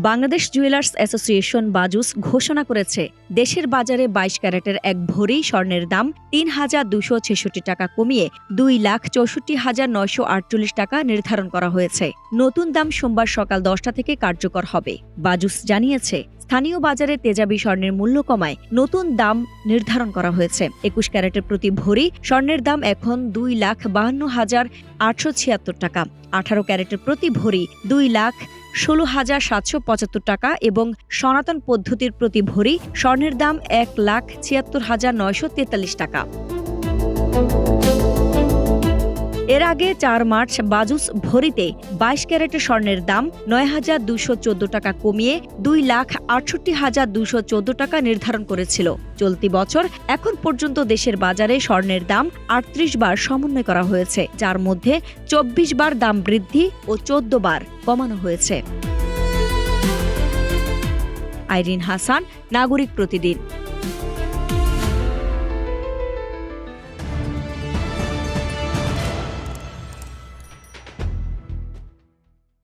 Bangladesh jewellers association BAJUS ঘোষণা করেছে, দেশের বাজারে ২২ ক্যারেটের এক ভরি স্বর্ণের দাম ৩,২৬৬ টাকা কমিয়ে ২,৬৪,৯৪৮ টাকা নির্ধারণ করা হয়েছে। নতুন দাম সোমবার সকাল ১০টা থেকে কার্যকর হবে। বাজুস জানিয়েছে, স্থানীয় বাজারে তেজাবি স্বর্ণের মূল্য কমায় নতুন দাম নির্ধারণ করা হয়েছে। ২১ ক্যারেটের প্রতি ভরি স্বর্ণের দাম এখন ২,৫২,৮৭৬ টাকা, ১৮ ক্যারেটের প্রতি ভরি ২,১৬,৭৭৫ টাকা এবং সনাতন পদ্ধতির প্রতি ভরি স্বর্ণের দাম ১,৭৬,৯৪৩ টাকা। এর আগে ৪ মার্চ বাজুস ভরিতে ২২ ক্যারেটের স্বর্ণের দাম ৯,২১৪ টাকা কমিয়ে ২,৬৮,২১৪ টাকা নির্ধারণ করেছিল। চলতি বছর এখন পর্যন্ত দেশের বাজারে স্বর্ণের দাম ৩৮ বার সমন্বয় করা হয়েছে, যার মধ্যে ২৪ বার দাম বৃদ্ধি ও ১৪ বার কমানো হয়েছে। আইরিন হাসান, নাগরিক প্রতিদিন।